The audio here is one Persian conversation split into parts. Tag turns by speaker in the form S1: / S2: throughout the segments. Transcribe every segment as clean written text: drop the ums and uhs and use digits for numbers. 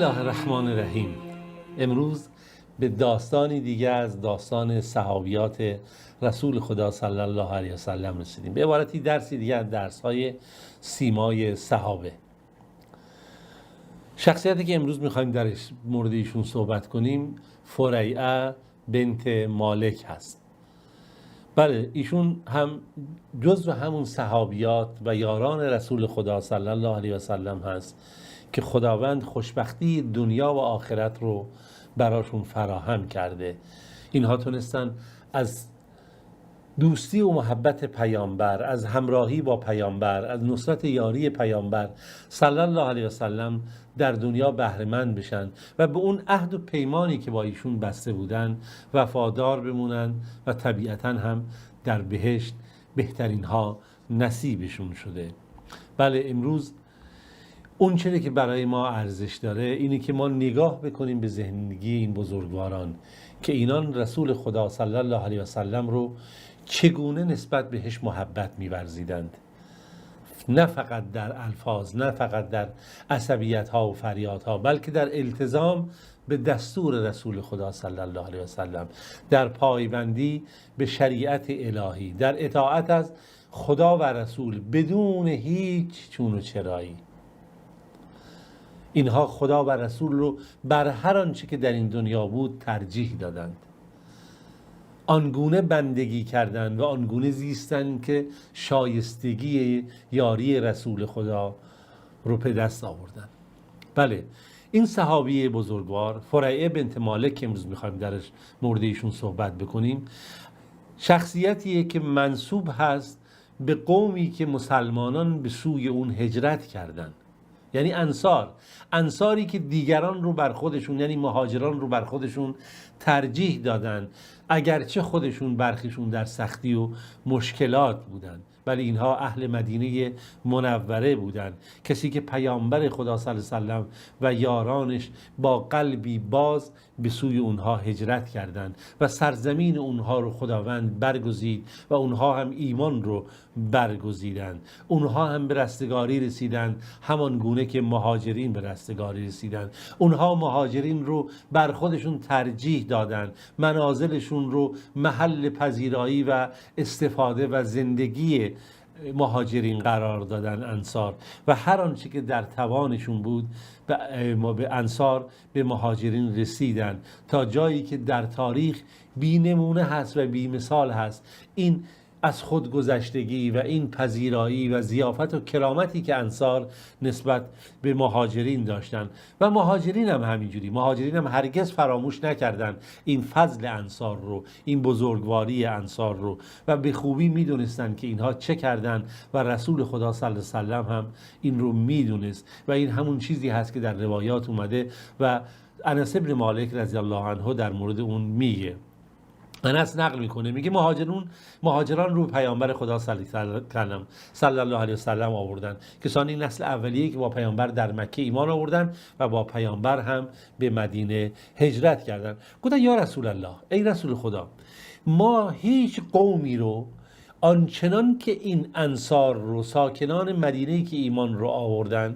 S1: الله الرحمن الرحیم. امروز به داستانی دیگه از داستان صحابیات رسول خدا صلی الله علیه و سلم رسیدیم. به عبارتی درسی دیگه از درس‌های سیمای صحابه. شخصیتی که امروز می‌خوایم درش مورد ایشون صحبت کنیم فریعه بنت مالک هست. بله، ایشون هم جزو همون صحابیات و یاران رسول خدا صلی الله علیه و سلم هست که خداوند خوشبختی دنیا و آخرت رو براشون فراهم کرده. اینها تونستن از دوستی و محبت پیامبر، از همراهی با پیامبر، از نصرت یاری پیامبر صلی الله علیه و سلم در دنیا بهره مند بشن و به اون عهد و پیمانی که با ایشون بسته بودن وفادار بمونن و طبیعتاً هم در بهشت بهترین ها نصیبشون شده. بله، امروز اون چیزی که برای ما ارزش داره اینه که ما نگاه بکنیم به زندگی این بزرگواران که اینان رسول خدا صلی الله علیه و سلم رو چگونه نسبت بهش محبت می‌ورزیدند. نه فقط در الفاظ، نه فقط در عصبیت ها و فریاد ها، بلکه در التزام به دستور رسول خدا صلی الله علیه و سلم، در پایبندی به شریعت الهی، در اطاعت از خدا و رسول بدون هیچ چون و چرایی. اینها خدا و رسول رو بر هر آنچه که در این دنیا بود ترجیح دادند، آنگونه بندگی کردند و آنگونه زیستند که شایستگی یاری رسول خدا رو به دست آوردند. بله، این صحابی بزرگوار فریعه بنت مالک که امروز میخوایم درش مورد ایشون صحبت بکنیم، شخصیتیه که منسوب هست به قومی که مسلمانان به سوی اون هجرت کردند، یعنی انصاری که دیگران رو بر خودشون، یعنی مهاجران رو بر خودشون ترجیح دادن، اگرچه خودشون برخیشون در سختی و مشکلات بودن، ولی اینها اهل مدینه منوره بودن، کسی که پیامبر خدا صلی الله علیه و سلم و یارانش با قلبی باز به سوی اونها هجرت کردند و سرزمین اونها رو خداوند برگزید و اونها هم ایمان رو برگزیدند. اونها هم به رستگاری رسیدند همان گونه که مهاجرین به رستگاری رسیدند. اونها مهاجرین رو بر خودشون ترجیح دادند، منازلشون رو محل پذیرایی و استفاده و زندگی مهاجرین قرار دادن انصار، و هر آنچه که در توانشون بود به انصار، به مهاجرین رسیدن تا جایی که در تاریخ بی نمونه هست و بی مثال هست. این از خودگذشتگی و این پذیرایی و ضیافت و کرامتی که انصار نسبت به مهاجرین داشتن و مهاجرین هم همینجوری، مهاجرین هم هرگز فراموش نکردن این فضل انصار رو، این بزرگواری انصار رو، و به خوبی میدونستن که اینها چه کردن و رسول خدا صلی الله علیه و سلم هم این رو میدونست و این همون چیزی هست که در روایات اومده و انس بن مالک رضی الله عنه در مورد اون میگه. انس نقل میکنه، میگه مهاجران رو پیامبر خدا صلی الله علیه و سلم آوردن، کسانی نسل اولیه که با پیامبر در مکه ایمان آوردن و با پیامبر هم به مدینه هجرت کردن. گفتن یا رسول الله، ای رسول خدا، ما هیچ قومی رو آنچنان که این انصار رو، ساکنان مدینه‌ای که ایمان رو آوردن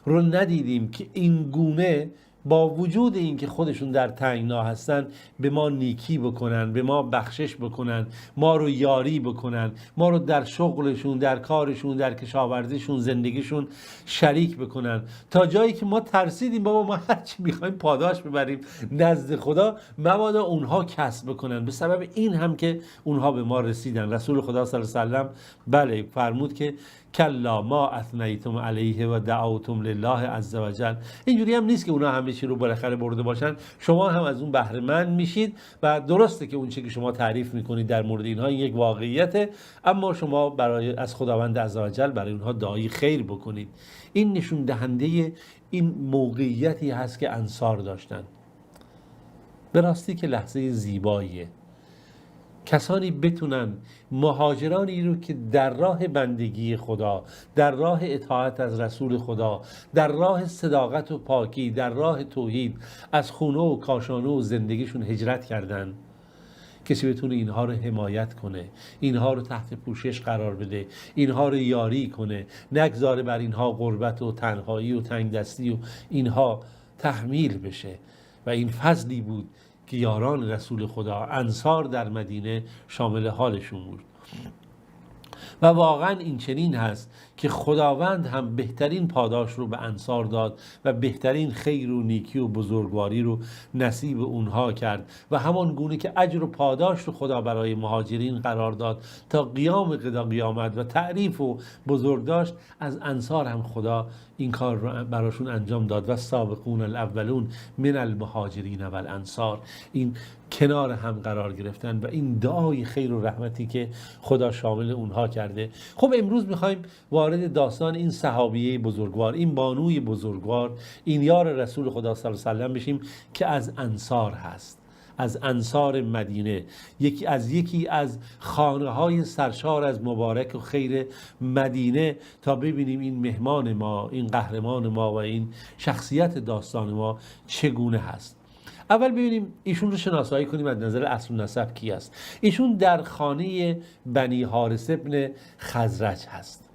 S1: رو ندیدیم که این گونه با وجود این که خودشون در تنگنا هستن به ما نیکی بکنن، به ما بخشش بکنن، ما رو یاری بکنن، ما رو در شغلشون، در کارشون، در کشاورزیشون، زندگیشون شریک بکنن، تا جایی که ما ترسیدیم بابا ما هرچی میخوایم پاداش ببریم نزد خدا مبادا اونها کسب بکنن. به سبب این هم که اونها به ما رسیدن. رسول خدا صلی الله علیه و سلم بله فرمود که کلا ما اثنیتم علیه و دعوتم لله عز وجل. اینجوری هم نیست که اونا همه چی رو بالاخره برده باشن، شما هم از اون بهره مند میشید و درسته که اون چیزی که شما تعریف میکنید در مورد اینها این یک واقعیته، اما شما برای از خداوند عز وجل برای اونها دعای خیر بکنید. این نشون دهنده این موقعیتی هست که انصار داشتن. به راستی که لحظه زیباییه، کسانی بتونن مهاجرانی رو که در راه بندگی خدا، در راه اطاعت از رسول خدا، در راه صداقت و پاکی، در راه توحید از خونه و کاشانه و زندگیشون هجرت کردن، کسی بتونه اینها رو حمایت کنه، اینها رو تحت پوشش قرار بده، اینها رو یاری کنه، نگذاره بر اینها غربت و تنهایی و تنگ دستی و اینها تحمیل بشه و این فضلی بود که یاران رسول خدا انصار در مدینه شامل حالشون بود. و واقعا این چنین هست که خداوند هم بهترین پاداش رو به انصار داد و بهترین خیر و نیکی و بزرگواری رو نصیب اونها کرد و همان گونه که اجر و پاداش رو خدا برای مهاجرین قرار داد تا قیامت و تعریف و بزرگ داشت، از انصار هم خدا این کار رو براشون انجام داد. و سابقون الاولون من المهاجرین و الانصار، این کنار هم قرار گرفتن و این دعای خیر و رحمتی که خدا شامل اونها کرده. خب امروز میخوایم وارد داستان این صحابیه بزرگوار، این بانوی بزرگوار، این یار رسول خدا صلی الله علیه و سلم بشیم که از انصار هست، از انصار مدینه، یکی از خانه های سرشار از مبارک و خیر مدینه، تا ببینیم این مهمان ما، این قهرمان ما و این شخصیت داستان ما چگونه هست. اول ببینیم ایشون رو شناسایی کنیم از نظر اصل و نسب کی است. ایشون در خانه بنی حارث ابن خزرج هست.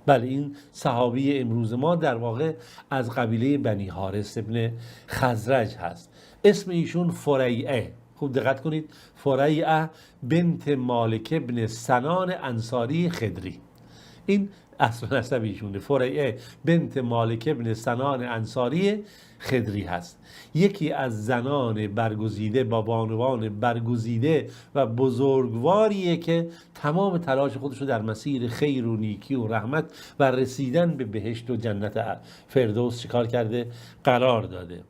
S1: بله، این صحابی امروز ما در واقع از قبیله بنی حارث ابن خزرج هست. اسم ایشون فریعه، خوب دقت کنید، فریعه بنت مالک ابن سنان انصاری خدری، این اصل نسب ایشونه. فریعه بنت مالک ابن سنان انصاری خدری هست. یکی از زنان برگزیده با بانوان برگزیده و بزرگواریه که تمام تلاش خودش رو در مسیر خیر و نیکی و رحمت و رسیدن به بهشت و جنت فردوس چیکار کرده؟ قرار داده.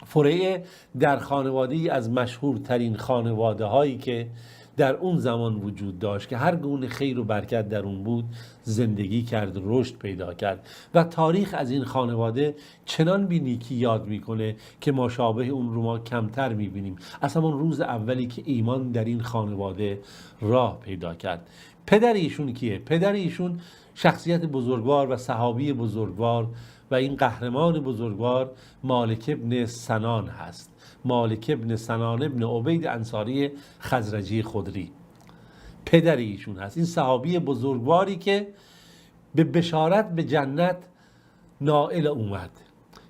S1: فریعه در خانواده‌ای از مشهورترین خانواده هایی که در اون زمان وجود داشت که هر گونه خیر و برکت در اون بود زندگی کرد، رشد پیدا کرد و تاریخ از این خانواده چنان بی نیکی یاد میکنه که مشابه اون رو ما کمتر میبینیم. اصلا اون روز اولی که ایمان در این خانواده راه پیدا کرد. پدر ایشون کیه؟ پدر ایشون شخصیت بزرگوار و صحابی بزرگوار و این قهرمان بزرگوار مالک ابن سنان هست. مالک ابن سنان ابن عبید انصاری خزرجی خدری پدر ایشون هست. این صحابی بزرگواری که به بشارت به جنت نائل اومد،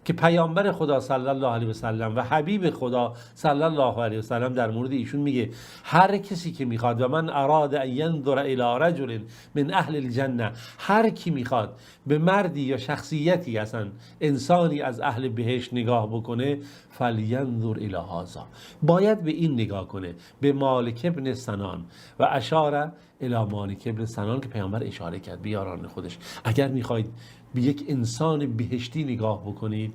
S1: که پیامبر خدا صلی الله علیه و سلم و حبیب خدا صلی الله علیه و سلم در مورد ایشون میگه هر کسی که میخواد، و من اراد ان ينظر الی رجل من اهل الجنه، هر کی میخواد به مردی یا شخصیتی اصلا انسانی از اهل بهشت نگاه بکنه، فلینظر الی هذا، باید به این نگاه کنه، به مالک ابن سنان. و اشاره الی مالک ابن سنان که پیامبر اشاره کرد به یاران خودش، اگر میخواید به یک انسان بهشتی نگاه بکنید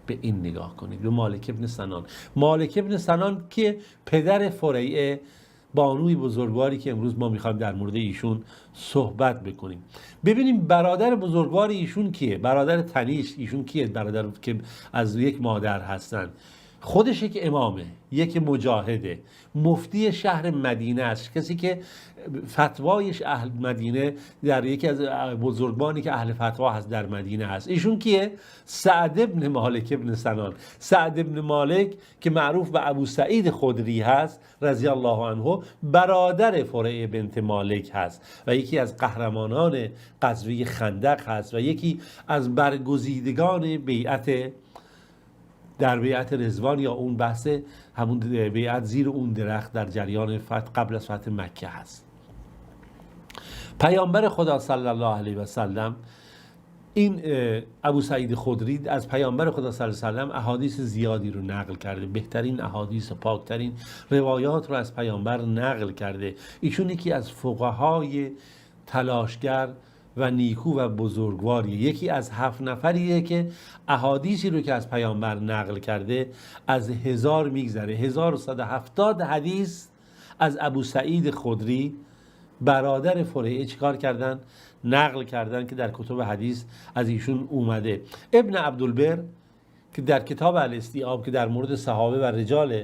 S1: به این نگاه کنید، به مالک ابن سنان. مالک ابن سنان که پدر فریعه، بانوی بزرگواری که امروز ما میخوایم در مورد ایشون صحبت بکنیم. ببینیم برادر بزرگوار ایشون کیه، برادر تنیش ایشون کیه، برادر که از یک مادر هستن. خودش یک امامه، یک مجاهده، مفتی شهر مدینه است، کسی که فتوایش اهل مدینه، در یکی از بزرگانی که اهل فتوا هست در مدینه هست. ایشون کیه؟ سعد ابن مالک ابن سنان. سعد ابن مالک که معروف به ابو سعید خدری هست رضی الله عنه، برادر فریعه بنت مالک هست و یکی از قهرمانان غزوه خندق هست و یکی از برگزیدگان در بیعت رضوان، یا اون بحث همون بیعت زیر اون درخت در جریان قبل از فتح مکه هست. پیامبر خدا صلی الله علیه و سلم، این ابو سعید خدری از پیامبر خدا صلی الله علیه و سلم احادیث زیادی رو نقل کرده، بهترین احادیث، پاکترین روایات رو از پیامبر نقل کرده. ایشون یکی از فقهای تلاشگر و نیکو و بزرگواریه، یکی از 7 نفریه که احادیثی رو که از پیامبر نقل کرده از 1000 میگذره. 1170 حدیث از ابو سعید خدری برادر فریعه چیکار کردن؟ نقل کردن که در کتب حدیث از ایشون اومده. ابن عبدالبر که در کتاب الاستیعاب که در مورد صحابه و رجال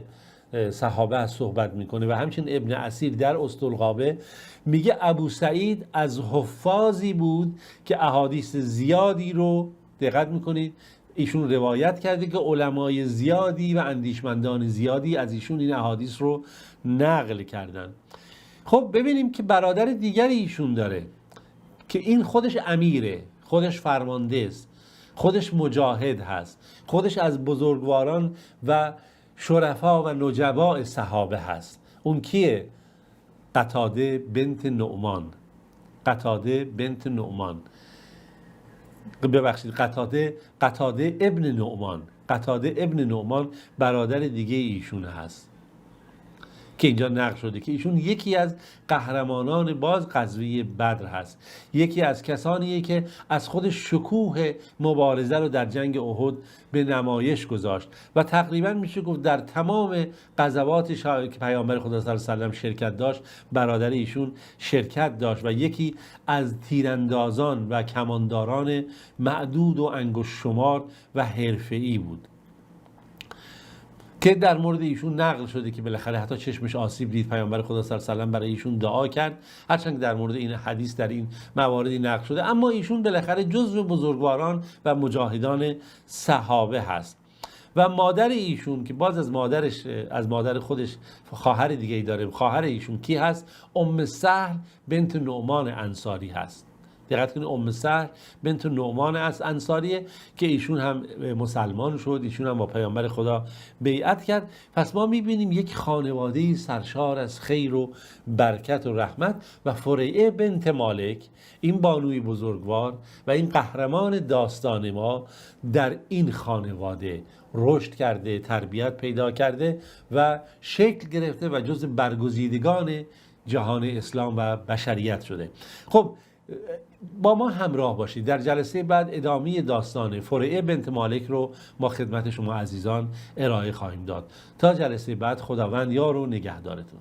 S1: صحابه از صحبت میکنه، و همچنین ابن اسیر در اسطلغابه میگه ابو سعید از حفاظی بود که احادیث زیادی رو، دقت میکنید، ایشون روایت کرده که علمای زیادی و اندیشمندان زیادی از ایشون این احادیث رو نقل کردن. خب ببینیم که برادر دیگری ایشون داره که این خودش امیره، خودش فرمانده است خودش مجاهد هست، خودش از بزرگواران و شرفا و نجباء صحابه هست. اون کیه؟ قتاده بنت نعمان. قتاده بنت نعمان، ببخشید، قتاده ابن نعمان. قتاده ابن نعمان برادر دیگه ایشون هست که اینجا نقل شده که ایشون یکی از قهرمانان باز غزوه بدر هست، یکی از کسانیه که از خودش شکوه مبارزه رو در جنگ احد به نمایش گذاشت و تقریبا میشه گفت در تمام غزوات که پیامبر خدا صلی الله علیه و سلم شرکت داشت برادر ایشون شرکت داشت و یکی از تیراندازان و کمانداران معدود و انگشت شمار و حرفه‌ای بود که در مورد ایشون نقل شده که بالاخره حتی چشمش آسیب دید، پیامبر خدا صلی الله علیه و سلم برای ایشون دعا کرد، هرچند در مورد این حدیث در این مواردی نقل شده، اما ایشون بالاخره جزو بزرگواران و مجاهدان صحابه هست. و مادر ایشون که باز از مادر خودش خواهر دیگه ای داره، خواهر ایشون کی هست؟ ام سهل بنت نعمان انصاری هست. دقت کنید، ام سهل بنت نعمان انصاریه که ایشون هم مسلمان شد، ایشون هم با پیامبر خدا بیعت کرد. پس ما میبینیم یک خانواده سرشار از خیر و برکت و رحمت و فریعه بنت مالک، این بانوی بزرگوار و این قهرمان داستان ما، در این خانواده رشد کرده، تربیت پیدا کرده و شکل گرفته و جز برگزیدگان جهان اسلام و بشریت شده. خب با ما همراه باشید، در جلسه بعد ادامه داستان فریعه بنت مالک رو ما خدمت شما عزیزان ارائه خواهیم داد. تا جلسه بعد، خداوند یار و نگهدارتون.